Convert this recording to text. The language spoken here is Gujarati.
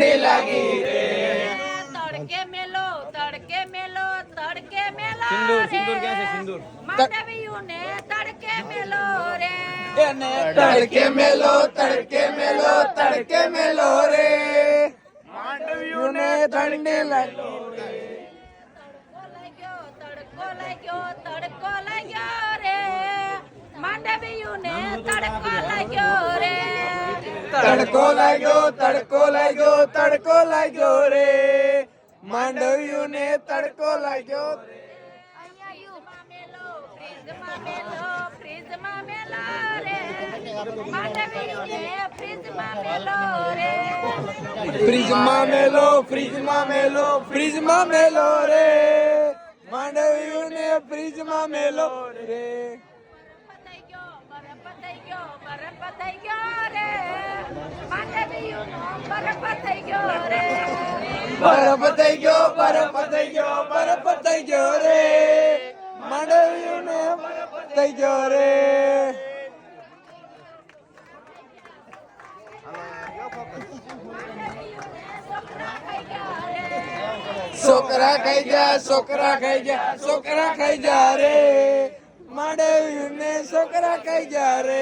ઠંડી લાગી રે તડકે મેલો તડકે મેલો તડકે મેલો સિંદૂર સિંદૂર ક્યાં છે સિંદૂર માંડવીયુંને તડકે મેલો રે એને તડકે મેલો તડકે મેલો તડકે મેલો રે માંડવીઓને ઠંડી લાગી તડકો લાગ્યો તડકો લાગ્યો રે માંડવીયુંને તડકો લાગ્યો રે તડકો લાગ્યો તડકો લાગ્યો તડકો લાગ્યો રે માંડવીઓને તડકો લાગ્યો અહીંયાયુંમાં મેલો ફ્રીજમાં મેલો ફ્રીજમાં મેલો રે માંડવીયુંને ફ્રીજમાં મેલો રે ફ્રીજમાં મેલો ફ્રીજમાં મેલો ફ્રીજમાં મેલો રે માંડવીઓને ફ્રીજમાં મેલો રે બરફ થઈ ગયો રે માંડવીયુંનો બરફ થઈ ગયો રે બરફ થઈ ગયો બરફ થઈ ગયો બરફ થઈ ગયો રે માંડવીઓને બરફ થઈ ગયો રે છોકરા ખાઈ જા છોકરા ખાઈ જા છોકરા ખાઈ જા રે માંડવીઓને છોકરા ખાઈ જા રે